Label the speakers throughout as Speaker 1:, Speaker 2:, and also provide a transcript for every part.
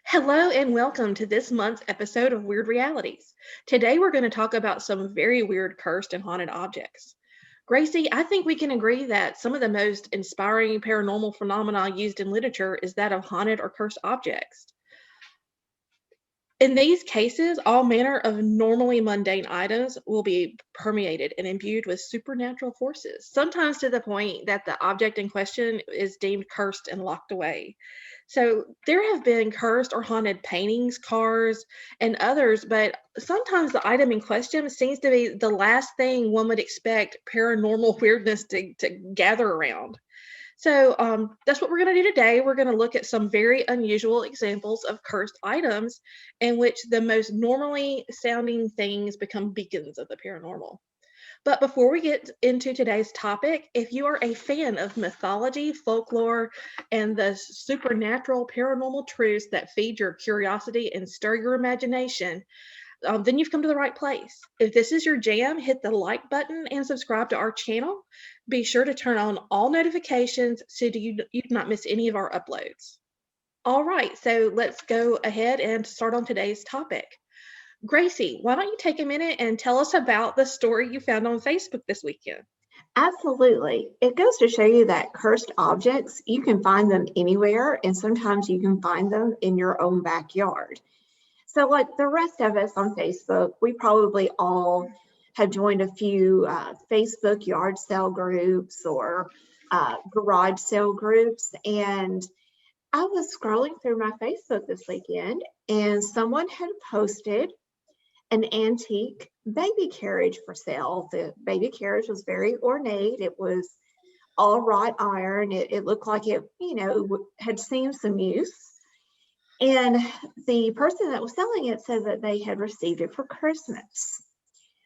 Speaker 1: Hello and welcome to this month's episode of Weird Realities. Today we're going to talk about some very weird cursed and haunted objects. Gracie, I think we can agree that some of the most inspiring paranormal phenomena used in literature is that of haunted or cursed objects. In these cases, all manner of normally mundane items will be permeated and imbued with supernatural forces, sometimes to the point that the object in question is deemed cursed and locked away. So there have been cursed or haunted paintings, cars, and others, but sometimes the item in question seems to be the last thing one would expect paranormal weirdness to gather around. So that's what we're going to do today. We're going to look at some very unusual examples of cursed items in which the most normally sounding things become beacons of the paranormal. But before we get into today's topic, if you are a fan of mythology, folklore, and the supernatural paranormal truths that feed your curiosity and stir your imagination, then you've come to the right place. If this is your jam, hit the like button and subscribe to our channel. Be sure to turn on all notifications so you do not miss any of our uploads. All right, so let's go ahead and start on today's topic. Gracie, why don't you take a minute and tell us about the story you found on Facebook this weekend?
Speaker 2: Absolutely. It goes to show you that cursed objects, you can find them anywhere, and sometimes you can find them in your own backyard. So, like the rest of us on Facebook, we probably all have joined a few Facebook yard sale groups or garage sale groups. And I was scrolling through my Facebook this weekend, and someone had posted an antique baby carriage for sale. The baby carriage was very ornate. It was all wrought iron. It looked like it, had seen some use. And the person that was selling it said that they had received it for Christmas,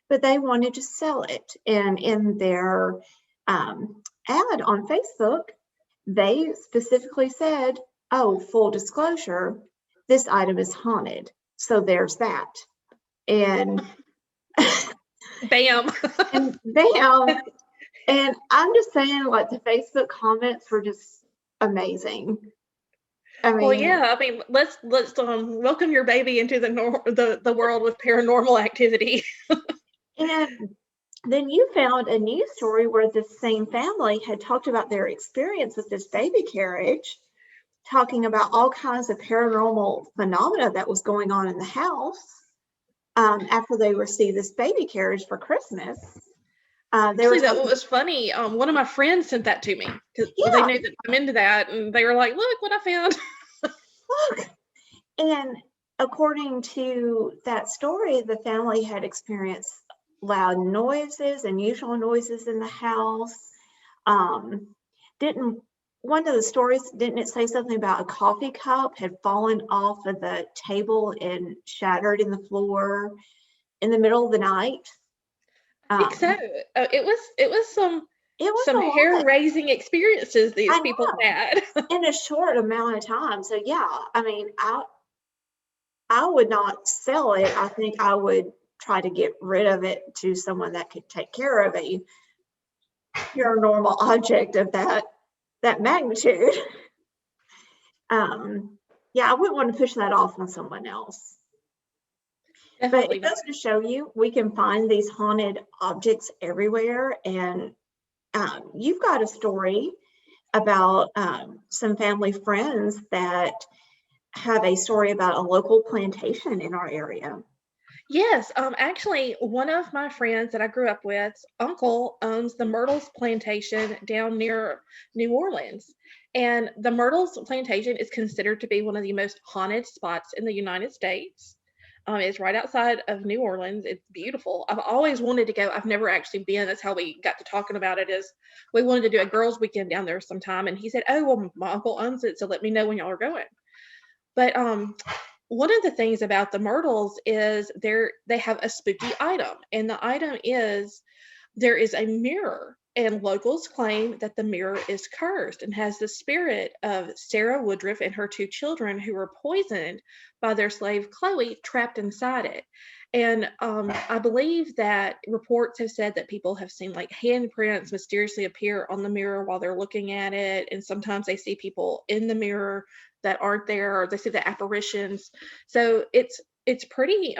Speaker 2: but they wanted to sell it. And in their ad on Facebook, they specifically said, "Oh, full disclosure, this item is haunted." So there's that. And
Speaker 1: Bam.
Speaker 2: and bam. And I'm just saying, like, the Facebook comments were just amazing.
Speaker 1: Well, yeah. I mean, let's welcome your baby into the world with paranormal activity.
Speaker 2: And then you found a news story where this same family had talked about their experience with this baby carriage, talking about all kinds of paranormal phenomena that was going on in the house after they received this baby carriage for Christmas.
Speaker 1: Actually, that was funny. One of my friends sent that to me because they knew that I'm into that, and they were like, "Look what I found."
Speaker 2: Look. And according to that story, the family had experienced loud noises, unusual noises in the house. One of the stories, didn't it say something about a coffee cup had fallen off of the table and shattered in the floor in the middle of the night?
Speaker 1: I think so. It was some hair-raising experiences these people had
Speaker 2: in a short amount of time. So yeah, I mean, I would not sell it. I think I would try to get rid of it to someone that could take care of a paranormal object of that magnitude. Yeah, I wouldn't want to push that off on someone else. Definitely. But it goes to show you, we can find these haunted objects everywhere. And you've got a story about some family friends that have a story about a local plantation in our area.
Speaker 1: Yes, actually, one of my friends that I grew up with, uncle owns the Myrtles Plantation down near New Orleans. And the Myrtles Plantation is considered to be one of the most haunted spots in the United States. It's right outside of New Orleans. It's beautiful. I've always wanted to go. I've never actually been. That's how we got to talking about it, is we wanted to do a girls' weekend down there sometime. And he said, "Oh, well, my uncle owns it, so let me know when y'all are going." But one of the things about the Myrtles is they have a spooky item, and the item is there is a mirror, and locals claim that the mirror is cursed and has the spirit of Sarah Woodruff and her two children who were poisoned by their slave Chloe trapped inside it. And I believe that reports have said that people have seen like handprints mysteriously appear on the mirror while they're looking at it, and sometimes they see people in the mirror that aren't there, or they see the apparitions. So it's pretty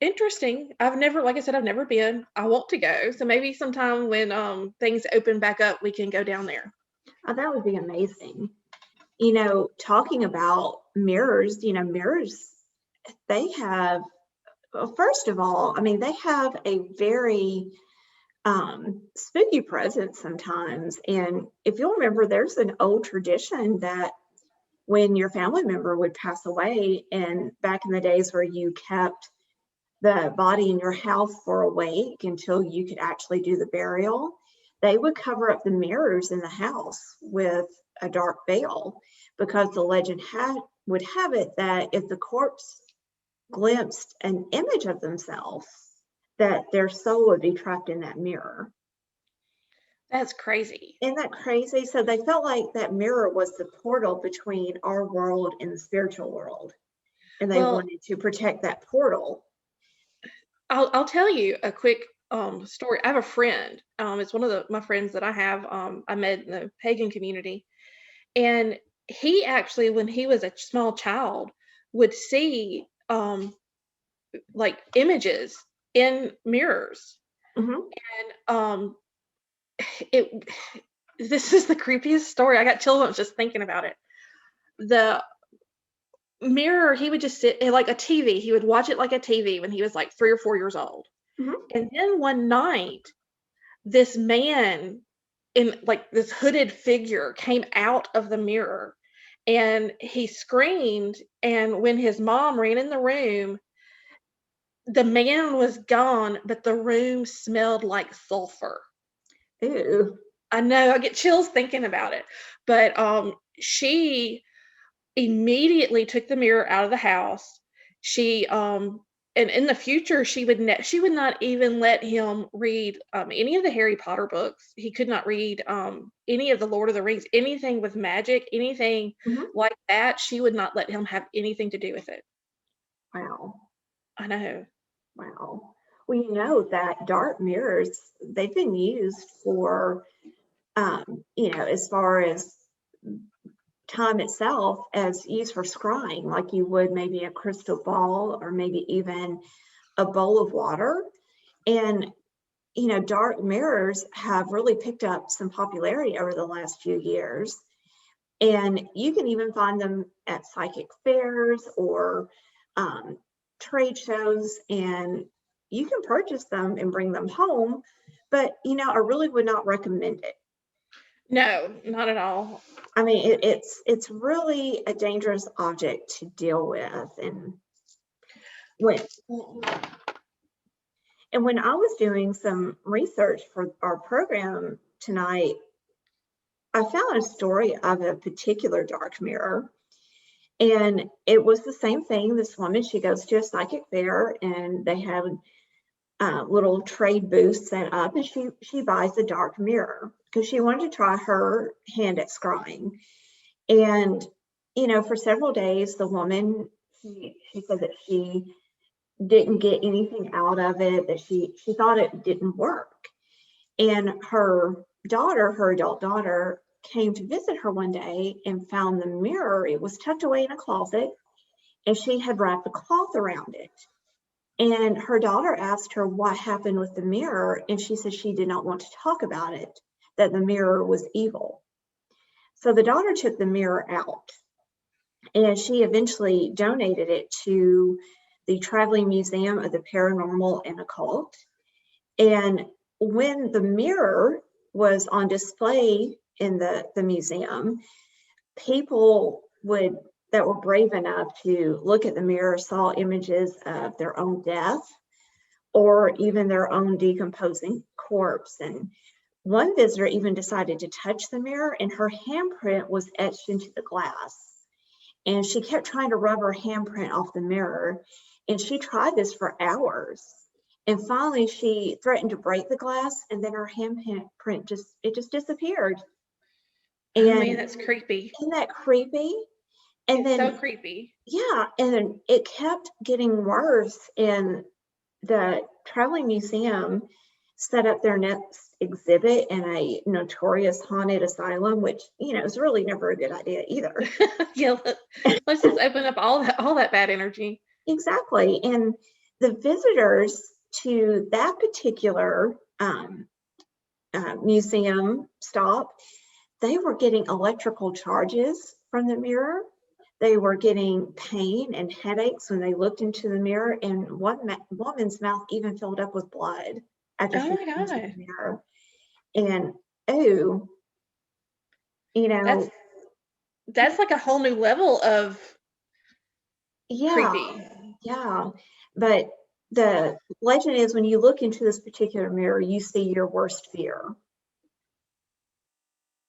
Speaker 1: interesting. I've never, like I said, I've never been. I want to go. So maybe sometime when things open back up, we can go down there.
Speaker 2: Oh, that would be amazing. Talking about mirrors, mirrors, they have, well, first of all, I mean, they have a very spooky presence sometimes. And if you'll remember, there's an old tradition that when your family member would pass away, and back in the days where you kept the body in your house for a week until you could actually do the burial, they would cover up the mirrors in the house with a dark veil, because the legend would have it that if the corpse glimpsed an image of themselves, that their soul would be trapped in that mirror.
Speaker 1: That's crazy.
Speaker 2: Isn't that crazy? So they felt like that mirror was the portal between our world and the spiritual world, and they wanted to protect that portal.
Speaker 1: I'll tell you a quick story. I have a friend. It's one of my friends that I have. I met in the pagan community, and he actually, when he was a small child, would see like images in mirrors, and it. This is the creepiest story. I got chills just thinking about it. The mirror, he would just sit like a TV. He would watch it like a TV when he was like 3 or 4 years old. And then one night, this man in like this hooded figure came out of the mirror, and he screamed. And when his mom ran in the room, the man was gone, but the room smelled like sulfur.
Speaker 2: Ew.
Speaker 1: I know, I get chills thinking about it. But she immediately took the mirror out of the house. She and in the future she would not even let him read any of the Harry Potter books. He could not read any of the Lord of the Rings, anything with magic, anything like that. She would not let him have anything to do with it.
Speaker 2: Wow.
Speaker 1: I know.
Speaker 2: Wow. Well, that dark mirrors, they've been used for as far as time itself, as used for scrying, like you would maybe a crystal ball or maybe even a bowl of water. And dark mirrors have really picked up some popularity over the last few years, and you can even find them at psychic fairs or trade shows, and you can purchase them and bring them home. But I really would not recommend it.
Speaker 1: No, not at all.
Speaker 2: I mean, it's really a dangerous object to deal with. And when I was doing some research for our program tonight, I found a story of a particular dark mirror, and it was the same thing. This woman, she goes to a psychic fair, and they have little trade booths set up, and she buys a dark mirror because she wanted to try her hand at scrying. And for several days, the woman, she said that she didn't get anything out of it, that she thought it didn't work. And her adult daughter, came to visit her one day and found the mirror. It was tucked away in a closet, and she had wrapped a cloth around it. And her daughter asked her what happened with the mirror, and she said she did not want to talk about it, that the mirror was evil. So the daughter took the mirror out, and she eventually donated it to the Traveling Museum of the Paranormal and Occult. And when the mirror was on display in the museum, people that were brave enough to look at the mirror saw images of their own death or even their own decomposing corpse. And one visitor even decided to touch the mirror, and her handprint was etched into the glass. And she kept trying to rub her handprint off the mirror, and she tried this for hours. And finally, she threatened to break the glass, and then her handprint just disappeared.
Speaker 1: And oh man, that's creepy.
Speaker 2: Isn't that creepy? And
Speaker 1: it's then so creepy.
Speaker 2: Yeah, and it kept getting worse. And the Traveling Museum set up their next exhibit in a notorious haunted asylum, which, is really never a good idea either.
Speaker 1: Yeah, let's just open up all that bad energy.
Speaker 2: Exactly. And the visitors to that particular museum stop, they were getting electrical charges from the mirror. They were getting pain and headaches when they looked into the mirror, and one woman's mouth even filled up with blood after she
Speaker 1: Oh
Speaker 2: looked
Speaker 1: my
Speaker 2: into
Speaker 1: God.
Speaker 2: the mirror. And oh,
Speaker 1: That's like a whole new level of
Speaker 2: yeah,
Speaker 1: creepy.
Speaker 2: yeah. But the legend is when you look into this particular mirror, you see your worst fear.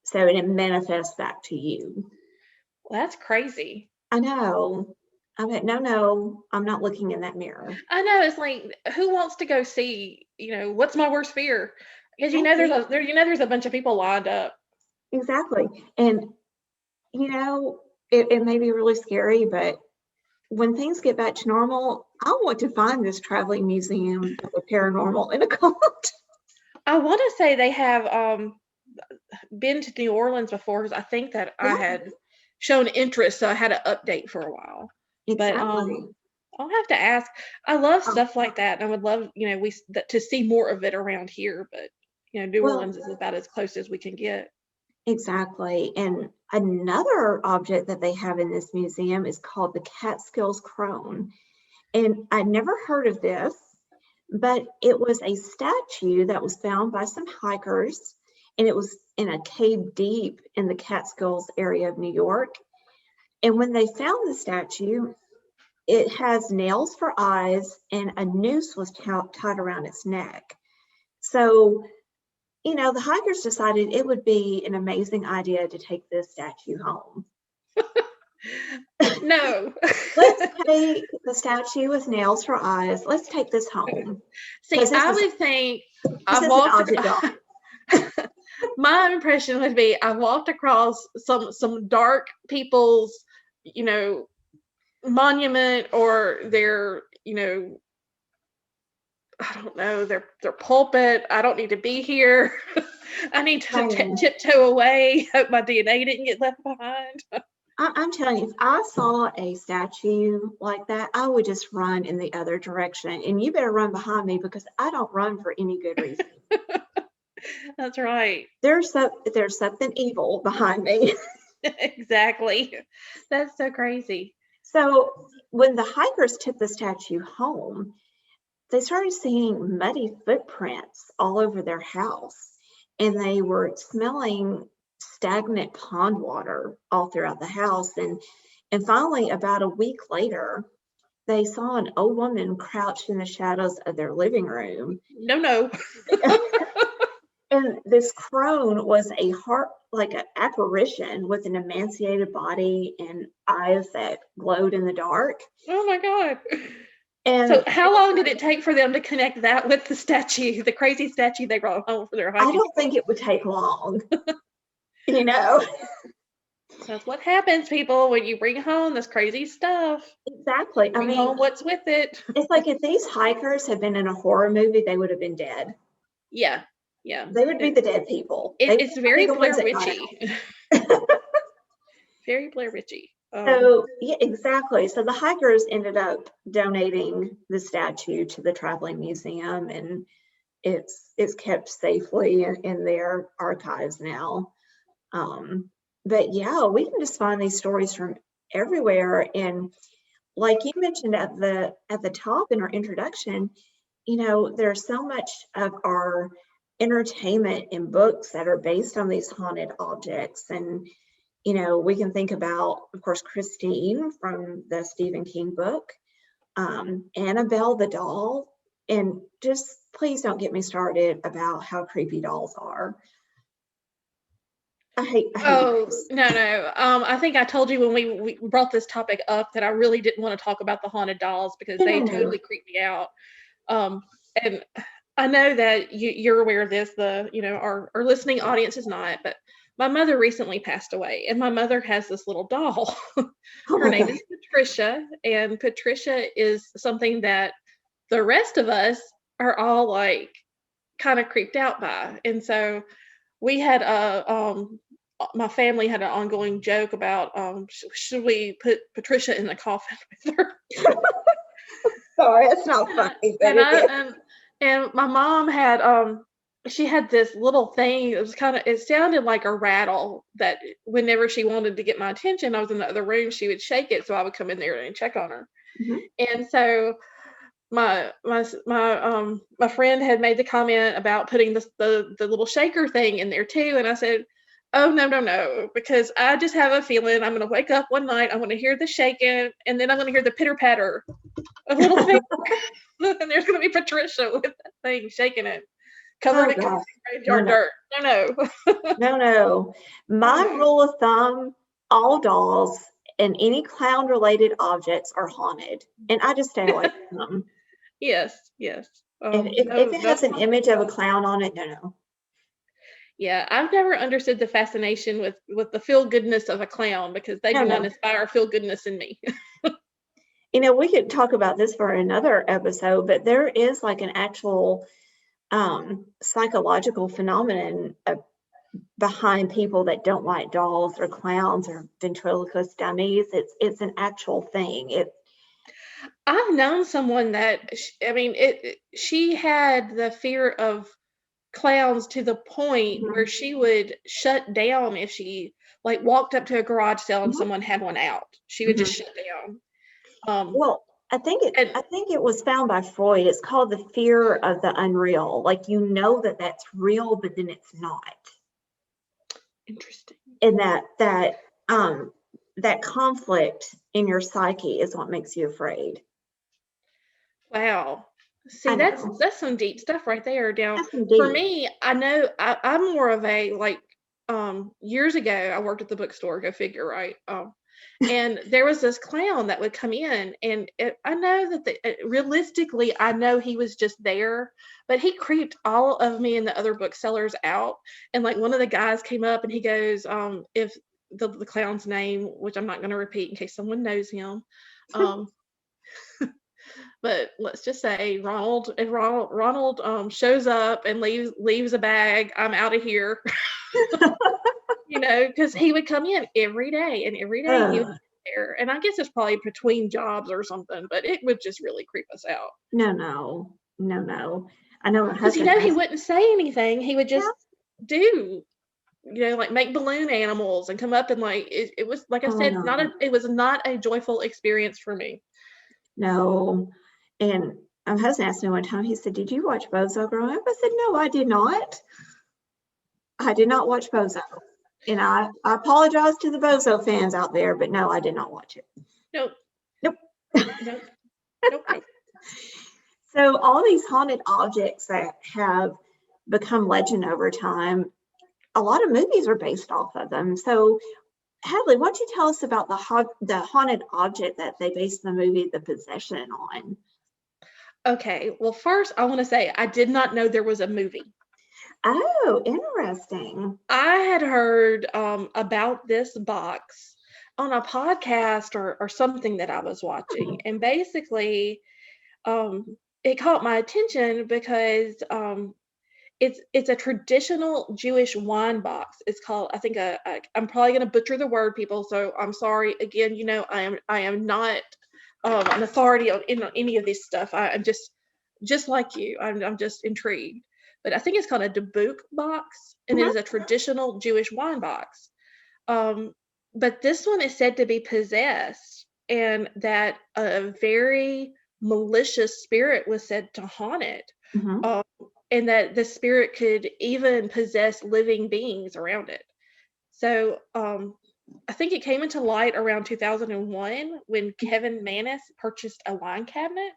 Speaker 2: So it manifests back to you.
Speaker 1: Well, that's crazy.
Speaker 2: I know. I mean, no, I'm not looking in that mirror.
Speaker 1: I know, it's like, who wants to go see, what's my worst fear? Because there's a bunch of people lined up.
Speaker 2: Exactly. And it may be really scary, but when things get back to normal, I want to find this traveling museum of the paranormal and occult.
Speaker 1: I want to say they have been to New Orleans before, because I think that I had shown interest, so I had an update for a while.
Speaker 2: Exactly.
Speaker 1: But I'll have to ask. I love stuff like that, and I would love, to see more of it around here. But New Orleans is about as close as we can get.
Speaker 2: Exactly. And another object that they have in this museum is called the Catskills Crone. And I'd never heard of this, but it was a statue that was found by some hikers, and it was in a cave deep in the Catskills area of New York. And when they found the statue, it has nails for eyes and a noose was tied around its neck. So, the hikers decided it would be an amazing idea to take this statue home.
Speaker 1: No.
Speaker 2: Let's take the statue with nails for eyes. Let's take this home.
Speaker 1: See, I would think my impression would be I walked across some dark people's, monument, or their, I don't know, their pulpit. I don't need to be here. I need to tiptoe away. Hope my DNA didn't get left behind.
Speaker 2: I'm telling you, if I saw a statue like that, I would just run in the other direction. And you better run behind me, because I don't run for any good reason.
Speaker 1: That's right.
Speaker 2: There's something evil behind me.
Speaker 1: Exactly. That's so crazy.
Speaker 2: So when the hikers took the statue home, they started seeing muddy footprints all over their house, and they were smelling stagnant pond water all throughout the house. And finally, about a week later, they saw an old woman crouched in the shadows of their living room.
Speaker 1: No.
Speaker 2: And this crone was a heart, like an apparition with an emaciated body and eyes that glowed in the dark.
Speaker 1: Oh my God.
Speaker 2: And
Speaker 1: so how long did it take for them to connect that with the statue, the crazy statue they brought home for their hiking?
Speaker 2: I don't think it would take long.
Speaker 1: That's what happens, people, when you bring home this crazy stuff.
Speaker 2: Exactly.
Speaker 1: Bring home what's with it.
Speaker 2: It's like if these hikers had been in a horror movie, they would have been dead.
Speaker 1: Yeah.
Speaker 2: They would be the dead people.
Speaker 1: It's very Blair Witchy. Very Blair Witchy.
Speaker 2: So yeah, exactly. So the hikers ended up donating the statue to the traveling museum, and it's kept safely in their archives now. But yeah, we can just find these stories from everywhere. And like you mentioned at the top in our introduction, there's so much of our entertainment in books that are based on these haunted objects. And we can think about, of course, Christine from the Stephen King book, Annabelle the doll, and just please don't get me started about how creepy dolls are. I hate
Speaker 1: no. I think I told you when we brought this topic up that I really didn't want to talk about the haunted dolls, because they totally creep me out. And I know that you're aware of this, our listening audience is not, but my mother recently passed away, and my mother has this little doll. Her name is Patricia, and Patricia is something that the rest of us are all like, kind of creeped out by. And so we had my family had an ongoing joke about should we put Patricia in the coffin with her?
Speaker 2: Sorry, it's not funny, but
Speaker 1: and
Speaker 2: it
Speaker 1: I
Speaker 2: is.
Speaker 1: and my mom had she had this little thing. It was it sounded like a rattle that whenever she wanted to get my attention, I was in the other room, she would shake it, so I would come in there and check on her.
Speaker 2: Mhm.
Speaker 1: And so my friend had made the comment about putting the little shaker thing in there too, and I said, "Oh, no, because I just have a feeling I'm gonna wake up one night, I'm gonna hear the shaking, and then I'm gonna hear the pitter patter of little feet, and there's gonna be Patricia with that thing shaking it, covered
Speaker 2: Oh
Speaker 1: in
Speaker 2: gosh.
Speaker 1: graveyard
Speaker 2: No.
Speaker 1: dirt. No."
Speaker 2: No. My
Speaker 1: No.
Speaker 2: rule of thumb, all dolls and any clown related objects are haunted. And I just stay away from them.
Speaker 1: Yes.
Speaker 2: If it has an image of a clown on it, no.
Speaker 1: Yeah, I've never understood the fascination with the feel goodness of a clown because they do not
Speaker 2: No.
Speaker 1: inspire feel goodness in me.
Speaker 2: We could talk about this for another episode, but there is like an actual psychological phenomenon behind people that don't like dolls or clowns or ventriloquist dummies. It's an actual thing.
Speaker 1: I've known someone that she had the fear of clowns to the point where
Speaker 2: Mhm.
Speaker 1: she would shut down if she like walked up to a garage sale and
Speaker 2: Mhm.
Speaker 1: someone had one out. She would just
Speaker 2: Mhm.
Speaker 1: shut down. Um,
Speaker 2: Well,
Speaker 1: and
Speaker 2: I think it was found by Freud. It's called the fear of the unreal. Like that that's real, but then it's not.
Speaker 1: Interesting.
Speaker 2: And that conflict in your psyche is what makes you afraid.
Speaker 1: Wow.
Speaker 2: I
Speaker 1: See,
Speaker 2: know.
Speaker 1: that's some deep stuff right there. Now,
Speaker 2: That's
Speaker 1: for
Speaker 2: indeed.
Speaker 1: me, I know I'm more of a like years ago I worked at the bookstore, go figure, right? And there was this clown that would come in, and I know that realistically, I know he was just there, but he creeped all of me and the other booksellers out. And like one of the guys came up and he goes, if the clown's name, which I'm not going to repeat in case someone knows him, um, but let's just say Ronald, if Ronald shows up and leaves a bag, I'm out of here. Because he would come in every day, and every day he would
Speaker 2: Uh,
Speaker 1: be there. And I guess it's probably between jobs or something, but it would just really creep us out.
Speaker 2: no. I know my
Speaker 1: Because
Speaker 2: husband
Speaker 1: he
Speaker 2: has.
Speaker 1: wouldn't say anything. He would
Speaker 2: Yeah.
Speaker 1: just do, like make balloon animals and come up and like it was like I
Speaker 2: Oh
Speaker 1: said,
Speaker 2: no,
Speaker 1: it was not a joyful experience for me.
Speaker 2: no. And my husband asked me one time. He said, "Did you watch Bozo growing up?" I said, "No, I did not. I did not watch Bozo." And I apologize to the Bozo fans out there, but no, I did not watch it.
Speaker 1: Nope,
Speaker 2: Nope.
Speaker 1: nope, nope.
Speaker 2: So all these haunted objects that have become legend over time, a lot of movies are based off of them. So Hadley, why don't you tell us about the haunted object that they based the movie The Possession on?
Speaker 1: Okay, well, first I want to say I did not know there was a movie.
Speaker 2: Oh, interesting.
Speaker 1: I had heard about this box on a podcast or something that I was watching, and basically, it caught my attention because it's a traditional Jewish wine box. It's called, I think, I'm probably going to butcher the word, people, so I'm sorry. Again, I am not an authority on any of this stuff. I'm just like you. I'm just intrigued. But I think it's called a Dubuque box, and it
Speaker 2: Mhm.
Speaker 1: is a traditional Jewish wine box. Um, but this one is said to be possessed, and that a very malicious spirit was said to haunt it.
Speaker 2: Mhm.
Speaker 1: Um, and that the spirit could even possess living beings around it. So I think it came into light around 2001 when Kevin Manis purchased a wine cabinet,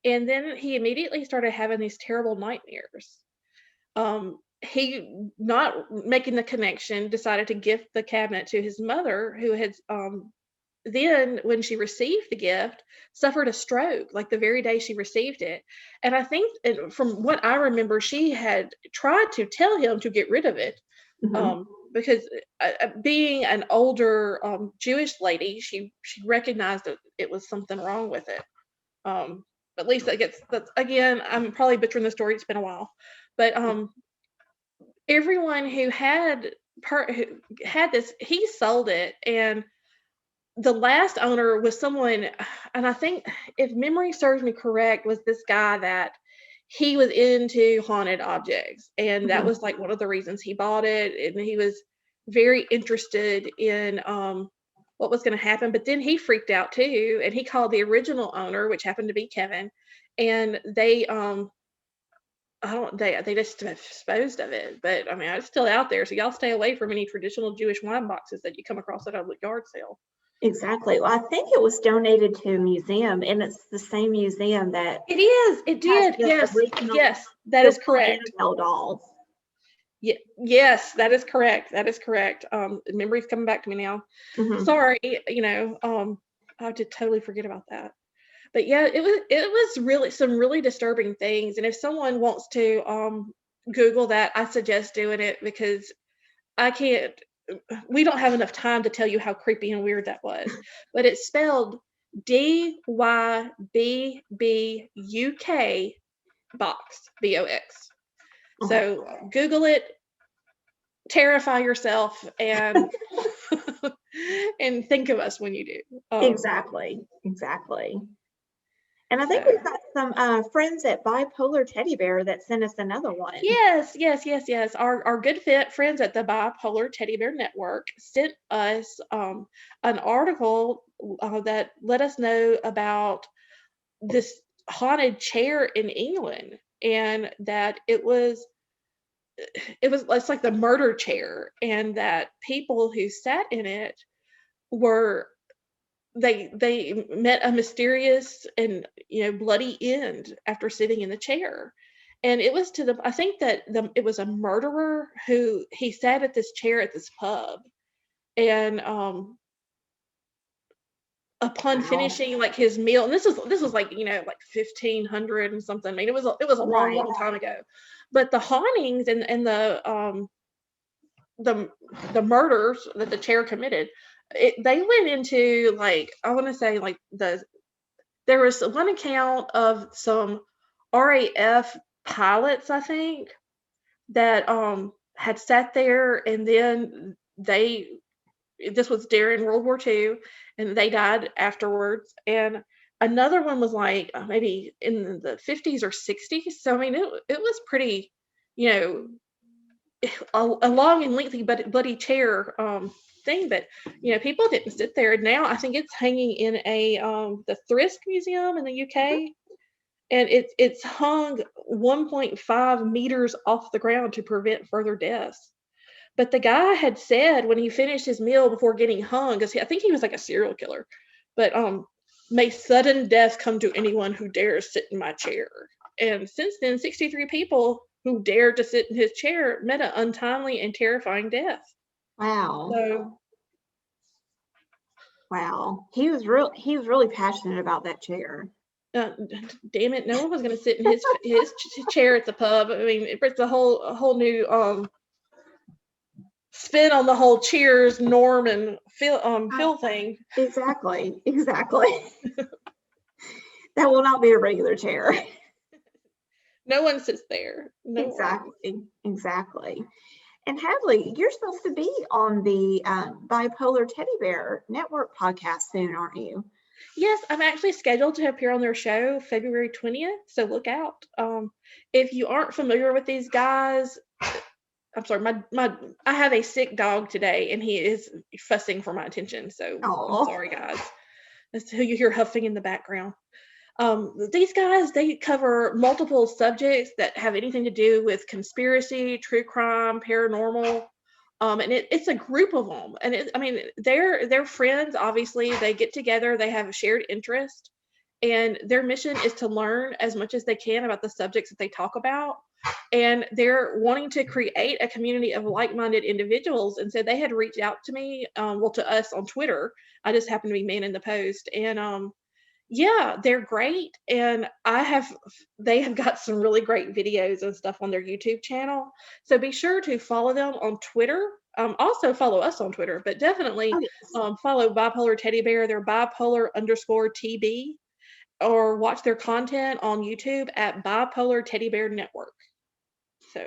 Speaker 1: and then he immediately started having these terrible nightmares. He, not making the connection, decided to gift the cabinet to his mother, who had then, when she received the gift, suffered a stroke like the very day she received it. And I think, from what I remember, she had tried to tell him to get rid of it,
Speaker 2: Mhm.
Speaker 1: because being an older Jewish lady, she recognized that it was something wrong with it. Um, at least that's again, I'm probably butchering the story. It's been a while, but everyone who had this, he sold it, and the last owner was someone, and I think if memory serves me correct, was this guy that he was into haunted objects, and that
Speaker 2: Mhm.
Speaker 1: was like one of the reasons he bought it, and he was very interested in what was going to happen. But then he freaked out too, and he called the original owner, which happened to be Kevin, and they I don't they just disposed of it. But I mean, it's still out there, so y'all stay away from any traditional Jewish wine boxes that you come across at a yard sale.
Speaker 2: Exactly. Well, I think it was donated to a museum, and it's the same museum that
Speaker 1: It is. It
Speaker 2: has
Speaker 1: did.
Speaker 2: the
Speaker 1: Yes.
Speaker 2: original
Speaker 1: Yes. That is
Speaker 2: silver
Speaker 1: correct.
Speaker 2: Annabelle dolls.
Speaker 1: Yes, that is correct. That is correct. Memory's coming back to me now.
Speaker 2: Mhm.
Speaker 1: Sorry, I did totally forget about that. But yeah, it was really some really disturbing things. And if someone wants to Google that, I suggest doing it because I can't. We don't have enough time to tell you how creepy and weird that was. But it's spelled Dybbuk box.
Speaker 2: Oh,
Speaker 1: So Google it, terrify yourself, and and think of us when you do.
Speaker 2: exactly. Exactly. And I think
Speaker 1: So
Speaker 2: we've got some friends at Bipolar Teddy Bear that sent us another one.
Speaker 1: yes. Our good fit friends at the Bipolar Teddy Bear Network sent us an article that let us know about this haunted chair in England, and that it's like the murder chair, and that people who sat in it were they met a mysterious and bloody end after sitting in the chair. And it was to the I think that it was a murderer who he sat at this chair at this pub, and upon
Speaker 2: Wow.
Speaker 1: finishing like his meal, and this was like like 1500 and something. I mean, it was a
Speaker 2: Right.
Speaker 1: long time ago. But the hauntings and the murders that the chair committed, they went into, like, I want to say, like, there was one account of some RAF pilots, I think, that had sat there, and then this was during World War II, and they died afterwards. And another one was like maybe in the 50s or 60s. So I mean, it was pretty, you know, a long and lengthy but bloody chair thing. But people didn't sit there. Now I think it's hanging in a the Thrift Museum in the
Speaker 2: Mhm.
Speaker 1: UK, and it's hung 1.5 meters off the ground to prevent further deaths. But the guy had said when he finished his meal before getting hung, because I think he was like a serial killer, but may sudden death come to anyone who dares sit in my chair. And since then, 63 people who dared to sit in his chair met an untimely and terrifying death.
Speaker 2: Wow.
Speaker 1: So,
Speaker 2: Wow. He was really passionate about that chair.
Speaker 1: damn it, no one was going to sit in his chair at the pub. I mean, it's a whole new spin on the whole Cheers, Norm, and
Speaker 2: Uh,
Speaker 1: Phil thing.
Speaker 2: exactly. Exactly. That will not be a regular chair.
Speaker 1: No one sits there. No one.
Speaker 2: Exactly. Exactly. And Hadley, you're supposed to be on the Bipolar Teddy Bear Network podcast soon, aren't you?
Speaker 1: Yes, I'm actually scheduled to appear on their show February 20th, so look out. If you aren't familiar with these guys, I'm sorry, I have a sick dog today, and he is fussing for my attention. So I'm
Speaker 2: Oh,
Speaker 1: sorry, guys. That's who you hear huffing in the background. These guys, they cover multiple subjects that have anything to do with conspiracy, true crime, paranormal. And it's a group of them, and I mean, they're friends. Obviously, they get together, they have a shared interest, and their mission is to learn as much as they can about the subjects that they talk about. And they're wanting to create a community of like-minded individuals. And so they had reached out to me, well, to us on Twitter. I just happened to be manning the post, and yeah, they're great, and they have got some really great videos and stuff on their YouTube channel. So be sure to follow them on Twitter. Also follow us on Twitter, but definitely
Speaker 2: oh yes.
Speaker 1: follow Bipolar Teddy Bear. They're bipolar_TB. or watch their content on YouTube at Bipolar Teddy Bear Network.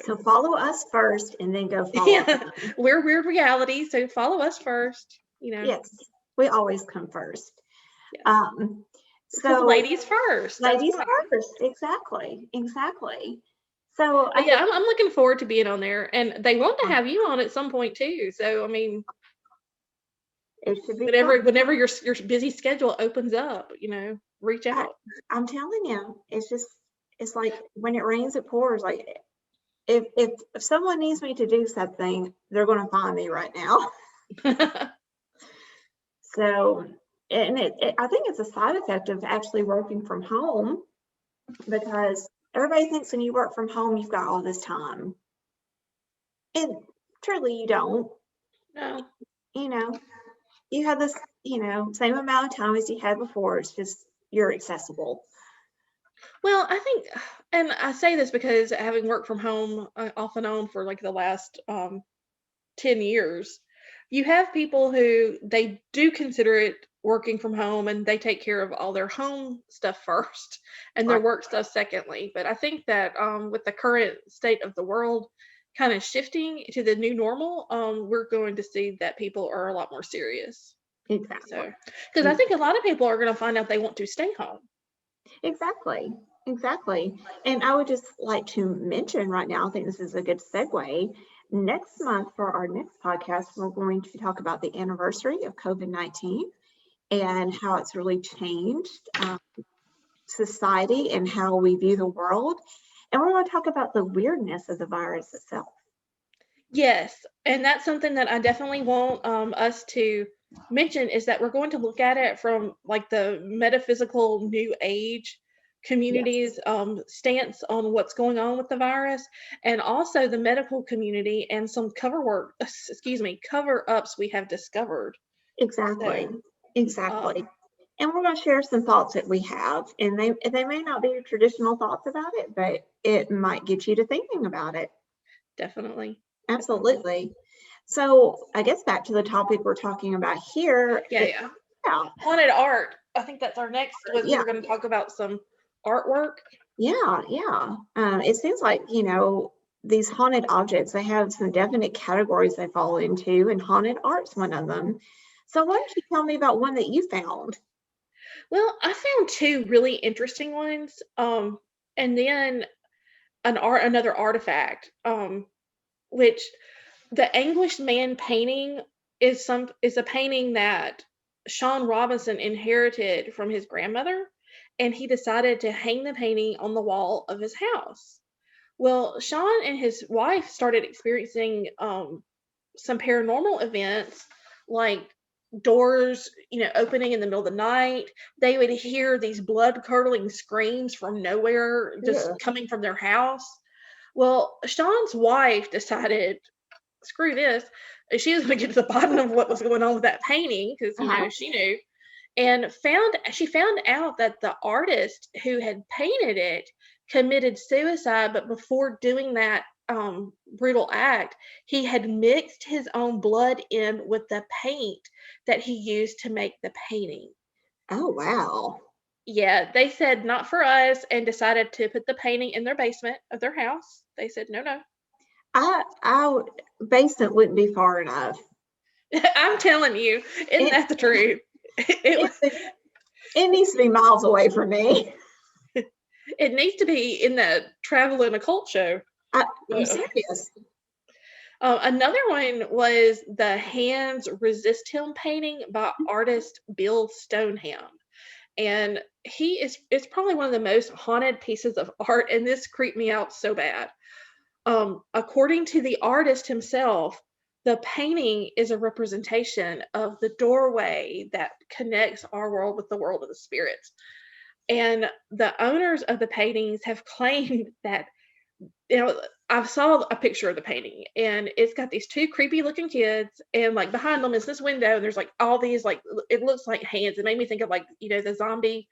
Speaker 2: So follow us first and then go follow
Speaker 1: Yeah,
Speaker 2: them.
Speaker 1: we're Wyrd Reality, so follow us first.
Speaker 2: Yes, we always come first.
Speaker 1: Yeah. So ladies first.
Speaker 2: Ladies first, exactly. So
Speaker 1: yeah, I'm looking forward to being on there, and they want to have you on at some point too. So I mean,
Speaker 2: it should be
Speaker 1: whenever your busy schedule opens up, reach out.
Speaker 2: I'm telling you, it's like when it rains, it pours. Like if someone needs me to do something, they're going to find me right now. So, and I think it's a side effect of actually working from home, because everybody thinks when you work from home, you've got all this time. And truly you don't.
Speaker 1: No.
Speaker 2: You have this, same amount of time as you had before. It's just, you're accessible.
Speaker 1: Well, I think, and I say this because having worked from home off and on for like the last 10 years, you have people who they do consider it working from home and they take care of all their home stuff first and their work stuff secondly. But I think that with the current state of the world kind of shifting to the new normal, we're going to see that people are a lot more serious.
Speaker 2: Exactly.
Speaker 1: So, because I think a lot of people are going to find out they want to stay home.
Speaker 2: Exactly. And I would just like to mention right now, I think this is a good segue. Next month for our next podcast, we're going to talk about the anniversary of COVID-19 and how it's really changed society and how we view the world. And we're going to talk about the weirdness of the virus itself.
Speaker 1: Yes, and that's something that I definitely want us to mention, is that we're going to look at it from like the metaphysical new age community's stance on what's going on with the virus, and also the medical community and some cover ups we have discovered.
Speaker 2: Exactly. And we're going to share some thoughts that we have, and they may not be traditional thoughts about it, but it might get you to thinking about it.
Speaker 1: Definitely.
Speaker 2: Absolutely. So I guess back to the topic we're talking about here.
Speaker 1: Yeah. Haunted art. I think that's our next. We're going to talk about some artwork.
Speaker 2: Yeah. It seems like, these haunted objects, they have some definite categories they fall into, and haunted art's one of them. So why don't you tell me about one that you found?
Speaker 1: Well, I found two really interesting ones, and then another artifact, which the Anguished Man painting is a painting that Sean Robinson inherited from his grandmother, and he decided to hang the painting on the wall of his house. Well, Sean and his wife started experiencing some paranormal events, like doors, opening in the middle of the night. They would hear these blood-curdling screams from nowhere, just coming from their house. Well, Sean's wife decided, screw this, she was going to get to the bottom of what was going on with that painting, because she knew, and she found out that the artist who had painted it committed suicide, but before doing that brutal act, he had mixed his own blood in with the paint that he used to make the painting.
Speaker 2: Oh, wow.
Speaker 1: Yeah, they said not for us, and decided to put the painting in their basement of their house. They said no.
Speaker 2: I basement wouldn't be far enough.
Speaker 1: I'm telling you, isn't that the truth?
Speaker 2: It needs to be miles away from me.
Speaker 1: It needs to be in the travel and occult show.
Speaker 2: I'm serious.
Speaker 1: Another one was the Hands Resist Him painting by artist Bill Stoneham. And it's probably one of the most haunted pieces of art, and this creeped me out so bad. According to the artist himself, the painting is a representation of the doorway that connects our world with the world of the spirits. And the owners of the paintings have claimed that, I saw a picture of the painting, and it's got these two creepy looking kids, and like behind them is this window, and there's like all these, like, it looks like hands. It made me think of, like, the zombie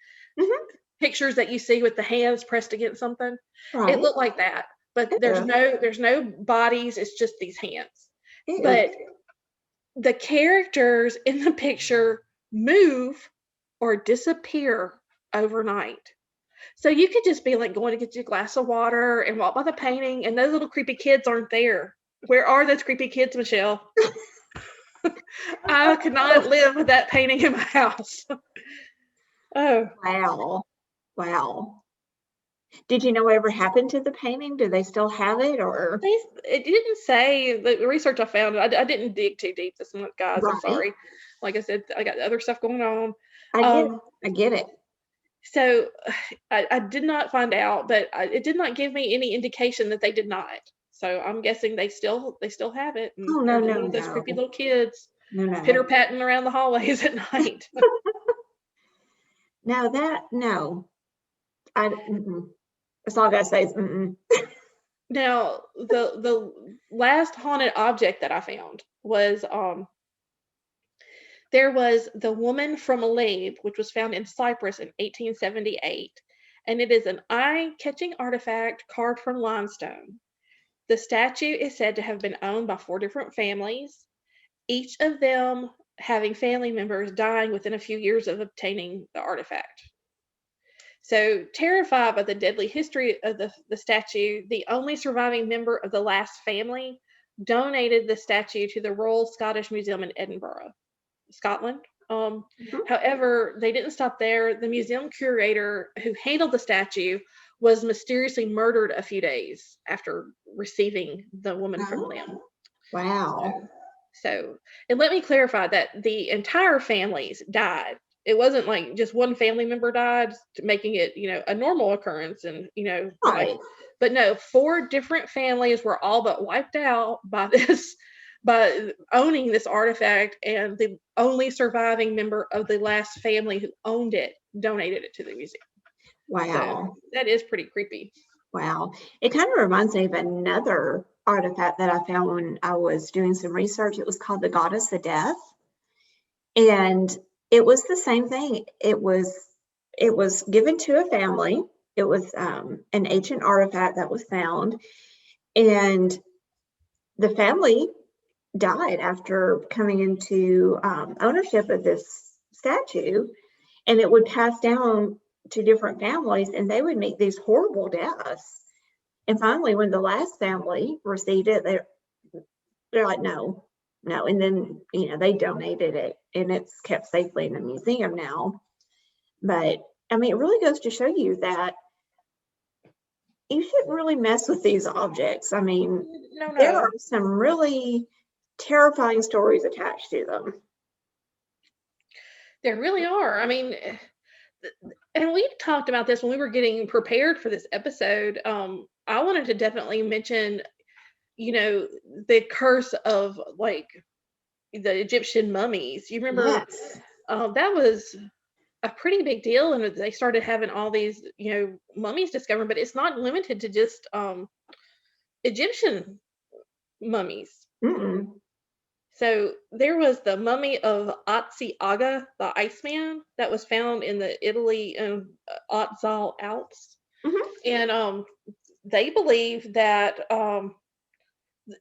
Speaker 1: pictures that you see with the hands pressed against something. Right. It looked like that, but there's no bodies. It's just these hands. But the characters in the picture move or disappear overnight. So you could just be like going to get your glass of water and walk by the painting, and those little creepy kids aren't there. Where are those creepy kids, Michelle? I could not live with that painting in my house. Oh,
Speaker 2: Wow. Wow. Did you know whatever happened to the painting? Do they still have it or?
Speaker 1: it didn't say the research I found. I didn't dig too deep this month, guys. I'm
Speaker 2: Right.
Speaker 1: sorry. Like I said, I got other stuff going on.
Speaker 2: I get it.
Speaker 1: So I did not find out, but it did not give me any indication that they did not. So I'm guessing they still have it. And
Speaker 2: Oh, no, no,
Speaker 1: those creepy
Speaker 2: no.
Speaker 1: little kids
Speaker 2: No,
Speaker 1: pitter
Speaker 2: no.
Speaker 1: patting around the hallways at night.
Speaker 2: Now that, no. That's all I gotta say is mm-mm.
Speaker 1: Now the last haunted object that I found was there was the woman from Lebel, which was found in Cyprus in 1878, and it is an eye-catching artifact carved from limestone. The statue is said to have been owned by 4 different families, each of them having family members dying within a few years of obtaining the artifact. So, terrified by the deadly history of the statue, the only surviving member of the last family donated the statue to the Royal Scottish Museum in Edinburgh, Scotland.
Speaker 2: Mhm.
Speaker 1: However, they didn't stop there. The museum curator who handled the statue was mysteriously murdered a few days after receiving the woman from Lim.
Speaker 2: Wow.
Speaker 1: So, and let me clarify that the entire families died. It wasn't like just one family member died, making it, a normal occurrence and,
Speaker 2: Right.
Speaker 1: but no, 4 different families were all but wiped out by this, by owning this artifact, and the only surviving member of the last family who owned it donated it to the museum.
Speaker 2: Wow.
Speaker 1: So that is pretty creepy.
Speaker 2: Wow. It kind of reminds me of another artifact that I found when I was doing some research. It was called the Goddess of Death. And it was the same thing. It was given to a family. It was an ancient artifact that was found. And the family died after coming into ownership of this statue. And it would pass down to different families, and they would meet these horrible deaths. And finally, when the last family received it, they're like, no. And then, they donated it, and it's kept safely in the museum now. But I mean, it really goes to show you that you shouldn't really mess with these objects. I mean, there are some really terrifying stories attached to them.
Speaker 1: There really are. I mean, and we talked about this when we were getting prepared for this episode. I wanted to definitely mention, the curse of like the Egyptian mummies. You remember?
Speaker 2: Yes.
Speaker 1: That was a pretty big deal, and they started having all these, mummies discovered. But it's not limited to just Egyptian mummies.
Speaker 2: Mm-mm.
Speaker 1: So there was the mummy of Otzi Aga, the Iceman, that was found in the Italy Otzal Alps,
Speaker 2: Mm-hmm.
Speaker 1: and they believe that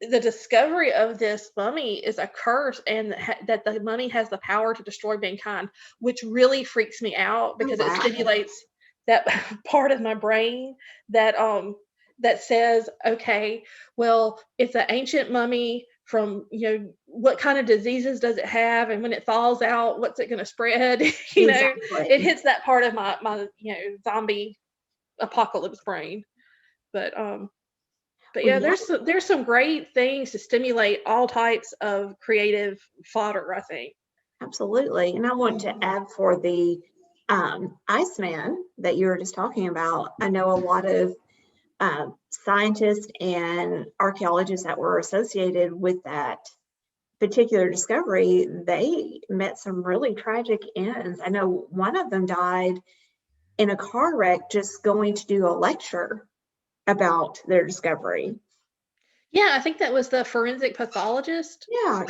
Speaker 1: the discovery of this mummy is a curse, and that the mummy has the power to destroy mankind, which really freaks me out because it stimulates that part of my brain that that says, okay, well, it's an ancient mummy from, what kind of diseases does it have, and when it falls out, what's it going to spread?
Speaker 2: Exactly.
Speaker 1: It hits that part of my zombie apocalypse brain. But yeah, there's some great things to stimulate all types of creative fodder, I think.
Speaker 2: Absolutely. And I want to add for the Iceman that you were just talking about, I know a lot of scientists and archaeologists that were associated with that particular discovery, they met some really tragic ends. I know one of them died in a car wreck just going to do a lecture about their discovery.
Speaker 1: Yeah, I think that was the forensic pathologist.
Speaker 2: Yeah.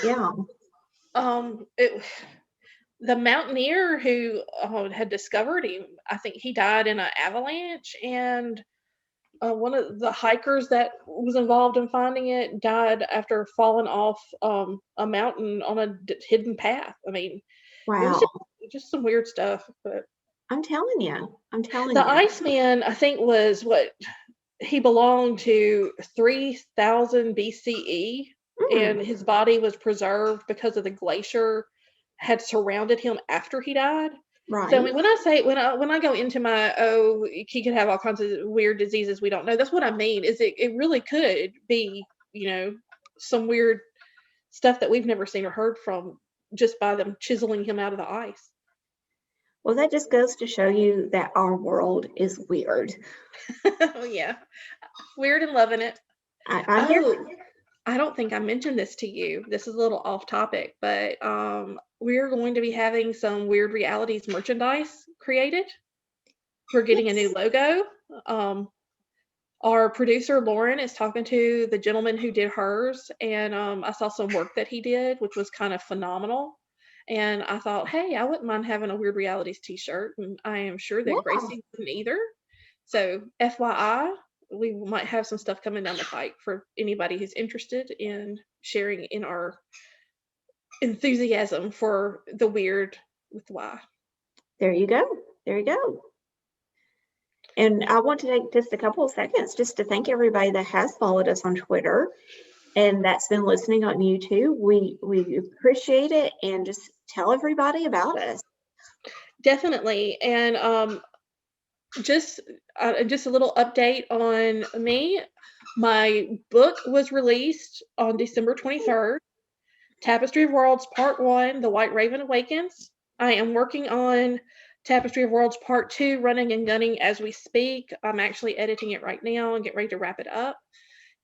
Speaker 1: The mountaineer who had discovered him, I think he died in an avalanche, and one of the hikers that was involved in finding it died after falling off a mountain on a hidden path. I mean, it was
Speaker 2: Wow.
Speaker 1: just some weird stuff, but
Speaker 2: I'm telling you. I'm telling
Speaker 1: The
Speaker 2: you.
Speaker 1: Iceman, I think, was what he belonged to 3000 BCE, and
Speaker 2: Mm,
Speaker 1: his body was preserved because of the glacier had surrounded him after he died. So I
Speaker 2: right.
Speaker 1: mean, when I go into my he could have all kinds of weird diseases we don't know. That's what I mean. Is it really could be some weird stuff that we've never seen or heard from just by them chiseling him out of the ice.
Speaker 2: Well, that just goes to show you that our world is weird.
Speaker 1: Oh yeah, weird and loving it.
Speaker 2: I'm here.
Speaker 1: Oh, I don't think I mentioned this to you. This is a little off topic, but we're going to be having some Weird Realities merchandise created. We're getting a new
Speaker 2: Yes.
Speaker 1: logo. Um, our producer Lauren is talking to the gentleman who did hers, and I saw some work that he did, which was kind of phenomenal. And I thought, hey, I wouldn't mind having a Weird Realities T-shirt, and I am sure that
Speaker 2: Yeah.
Speaker 1: Gracie wouldn't either. So, FYI, we might have some stuff coming down the pike for anybody who's interested in sharing in our enthusiasm for the weird with Y.
Speaker 2: There you go. There you go. And I want to take just a couple of seconds just to thank everybody that has followed us on Twitter and that's been listening on YouTube. We appreciate it, and just tell everybody about us.
Speaker 1: Definitely, and just just a little update on me. My book was released on December 23rd. Tapestry of Worlds Part 1, The White Raven Awakens. I am working on Tapestry of Worlds Part 2, running and gunning as we speak. I'm actually editing it right now and get ready to wrap it up.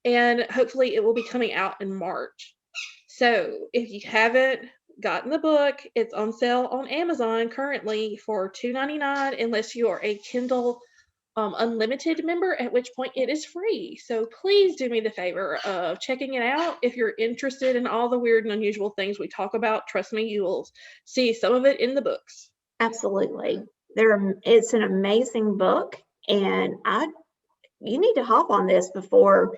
Speaker 1: And hopefully it will be coming out in March. So if you haven't gotten the book, it's on sale on Amazon currently for $2.99 unless you are a Kindle Unlimited member, at which point it is free. So please do me the favor of checking it out. If you're interested in all the weird and unusual things we talk about, trust me, you will see some of it in the books.
Speaker 2: Absolutely. It's an amazing book, and you need to hop on this before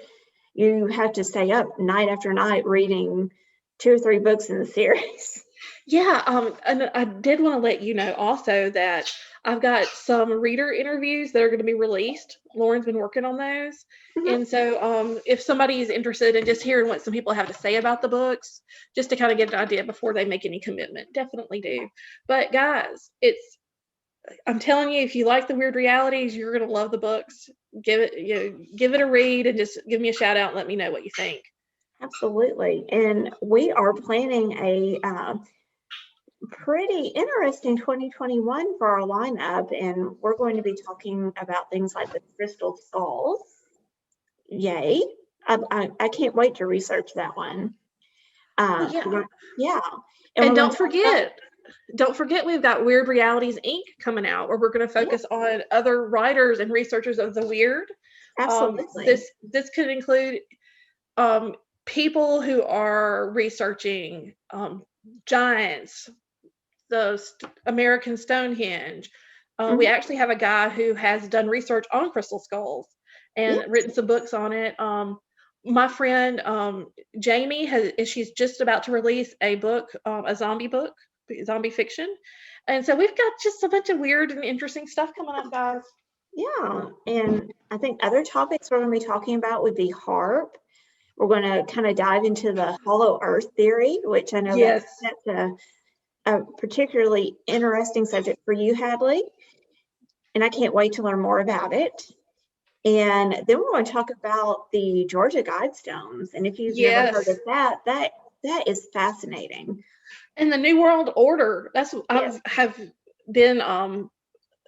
Speaker 2: you have to stay up night after night reading 2 or 3 books in the series.
Speaker 1: Yeah, and I did want to let you know also that I've got some reader interviews that are going to be released. Lauren's been working on those.
Speaker 2: Mhm.
Speaker 1: And so if somebody is interested in just hearing what some people have to say about the books, just to kind of get an idea before they make any commitment, definitely do. But guys, I'm telling you, if you like the weird realities, you're going to love the books. Give it a read and just give me a shout out and let me know what you think.
Speaker 2: Absolutely. And we are planning a pretty interesting 2021 for our lineup, and we're going to be talking about things like the crystal skulls. Yay. I can't wait to research that one.
Speaker 1: Oh, yeah.
Speaker 2: Yeah. And
Speaker 1: And
Speaker 2: we're going to talk about,
Speaker 1: don't forget we've got Weird Realities Inc. coming out, where we're going to
Speaker 2: yeah,
Speaker 1: focus on other writers and researchers of the weird.
Speaker 2: absolutely.
Speaker 1: This could include um, people who are researching giants, the American Stonehenge. We
Speaker 2: Mhm.
Speaker 1: actually have a guy who has done research on crystal skulls and
Speaker 2: Yes.
Speaker 1: written some books on it. My friend Jamie she's just about to release a book, a zombie book, zombie fiction, and so we've got just a bunch of weird and interesting stuff coming up, guys.
Speaker 2: Yeah. And I think other topics we're going to be talking about would be HARP. We're going to kind of dive into the hollow earth theory, which I know
Speaker 1: Yes.
Speaker 2: that's a particularly interesting subject for you, Hadley. And I can't wait to learn more about it. And then we're going to talk about the Georgia Guidestones. And if you've never heard of
Speaker 1: Yes.
Speaker 2: that is fascinating.
Speaker 1: And the New World Order. That's
Speaker 2: Yes.
Speaker 1: have been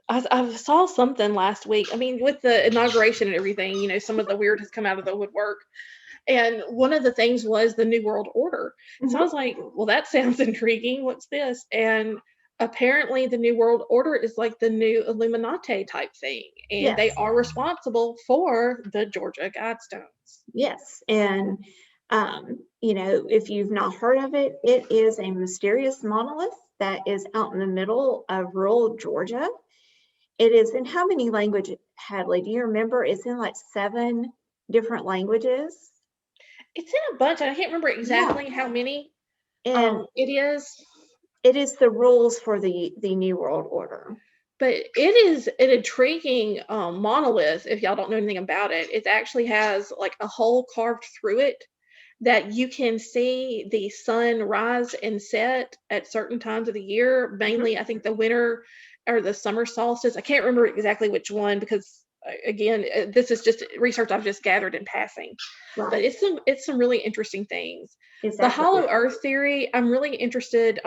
Speaker 1: I saw something last week. I mean, with the inauguration and everything, some of the weird has come out of the woodwork. And one of the things was the New World Order. So I
Speaker 2: Mhm.
Speaker 1: was like, well, that sounds intriguing. What's this? And apparently the New World Order is like the new Illuminati type thing. And they
Speaker 2: Yes.
Speaker 1: are responsible for the Georgia Guidestones.
Speaker 2: Yes. And, if you've not heard of it, it is a mysterious monolith that is out in the middle of rural Georgia. It is in how many languages, Hadley? Do you remember? It's in like 7 different languages.
Speaker 1: It's in a bunch. I can't remember
Speaker 2: Yeah.
Speaker 1: exactly how many
Speaker 2: And
Speaker 1: it is.
Speaker 2: it is the rules for the New World Order.
Speaker 1: But it is an intriguing monolith. If y'all don't know anything about it, it actually has like a hole carved through it that you can see the sun rise and set at certain times of the year. Mainly, I think the winter or the summer solstice. I can't remember exactly which one because again, this is just research I've just gathered in passing. But
Speaker 2: Right.
Speaker 1: it's some really interesting things. The
Speaker 2: Exactly.
Speaker 1: hollow earth theory, I'm really interested.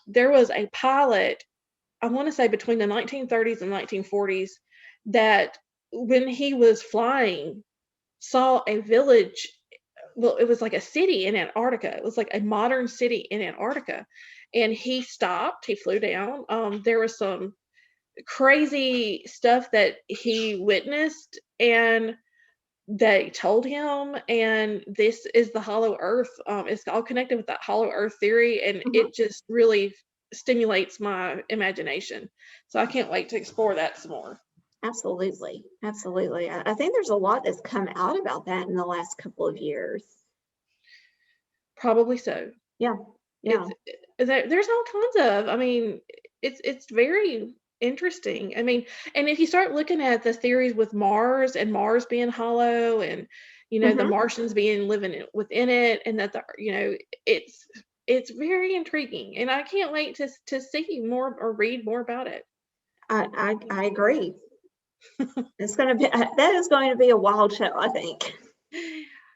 Speaker 1: There was a pilot, I want to say between the 1930s and 1940s, that when he was flying, saw a village. Well, it was like a city in Antarctica. It was like a modern city in Antarctica. And he stopped, he flew down. There was some crazy stuff that he witnessed and they told him, and this is the hollow earth. It's all connected with that hollow earth theory, and
Speaker 2: Mhm.
Speaker 1: it just really stimulates my imagination. So I can't wait to explore that some more.
Speaker 2: Absolutely. Absolutely. I think there's a lot that's come out about that in the last couple of years.
Speaker 1: Probably so.
Speaker 2: Yeah. Yeah.
Speaker 1: It's there's all kinds of. I mean, it's very interesting. I mean, and if you start looking at the theories with Mars and Mars being hollow, and the
Speaker 2: Hmm.
Speaker 1: Martians being living within it, and that it's it's very intriguing, and I can't wait to see more or read more about it.
Speaker 2: I agree. It's going to be, that is going to be a wild show, I think.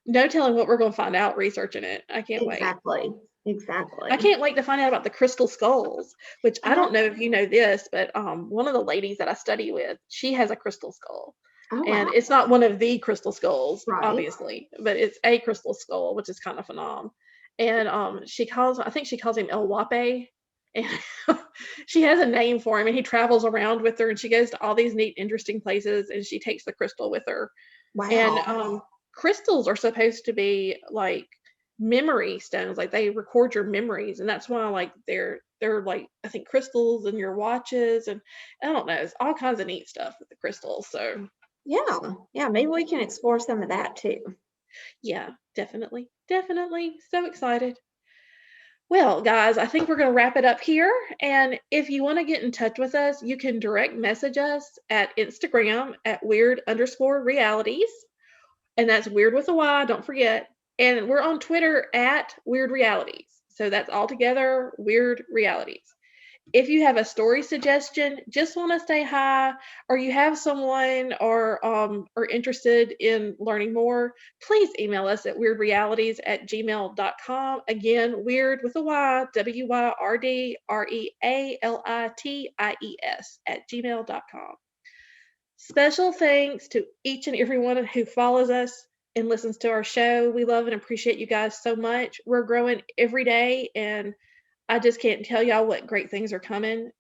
Speaker 1: No telling what we're going to find out researching it. I can't wait.
Speaker 2: Exactly.
Speaker 1: I
Speaker 2: Exactly.
Speaker 1: can't wait to find out about the crystal skulls, which
Speaker 2: I
Speaker 1: I
Speaker 2: know.
Speaker 1: don't know if you know this, but one of the ladies that I study with, she has a crystal skull.
Speaker 2: Oh,
Speaker 1: And
Speaker 2: wow.
Speaker 1: it's not one of the crystal skulls,
Speaker 2: Right.
Speaker 1: obviously, but it's a crystal skull, which is kind of phenomenal. And I think she calls him El Wape. And she has a name for him, and he travels around with her, and she goes to all these neat, interesting places, and she takes the crystal with her. And
Speaker 2: Wow.
Speaker 1: crystals are supposed to be like memory stones, like they record your memories, and that's why like they're like I think crystals in your watches, and I don't know, it's all kinds of neat stuff with the crystals. So
Speaker 2: Yeah. Yeah. Maybe we can explore some of that too.
Speaker 1: yeah, definitely, definitely, so excited. Well, guys, I think we're going to wrap it up here. And if you want to get in touch with us, you can direct message us at Instagram at weird_realities. And that's weird with a Y, don't forget. And we're on Twitter at Weird Realities. So that's all together, Weird Realities. If you have a story suggestion, just want to say hi, or you have someone or are interested in learning more, please email us at weirdrealities@gmail.com. Again, weird with a Y, WYRDREALITIES @gmail.com. Special thanks to each and everyone who follows us and listens to our show. We love and appreciate you guys so much. We're growing every day, and I just can't tell y'all what great things are coming.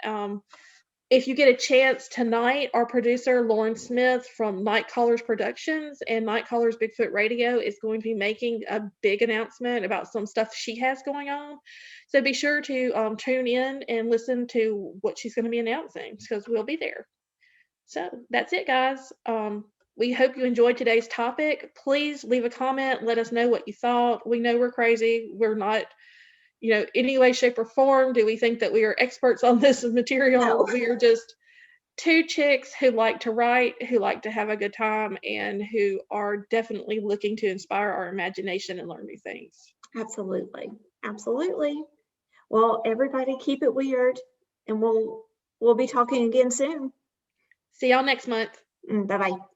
Speaker 1: If you get a chance tonight, our producer, Lauren Smith from Night Callers Productions and Night Callers Bigfoot Radio is going to be making a big announcement about some stuff she has going on. So be sure to tune in and listen to what she's going to be announcing because we'll be there. So that's it, guys. We hope you enjoyed today's topic. Please leave a comment. Let us know what you thought. We know we're crazy. We're not, any way, shape, or form do we think that we are experts on this material.
Speaker 2: No.
Speaker 1: We are just two chicks who like to write, who like to have a good time, and who are definitely looking to inspire our imagination and learn new things.
Speaker 2: Absolutely. Absolutely. Well, everybody keep it weird, and we'll be talking again soon.
Speaker 1: See y'all next month.
Speaker 2: Bye-bye.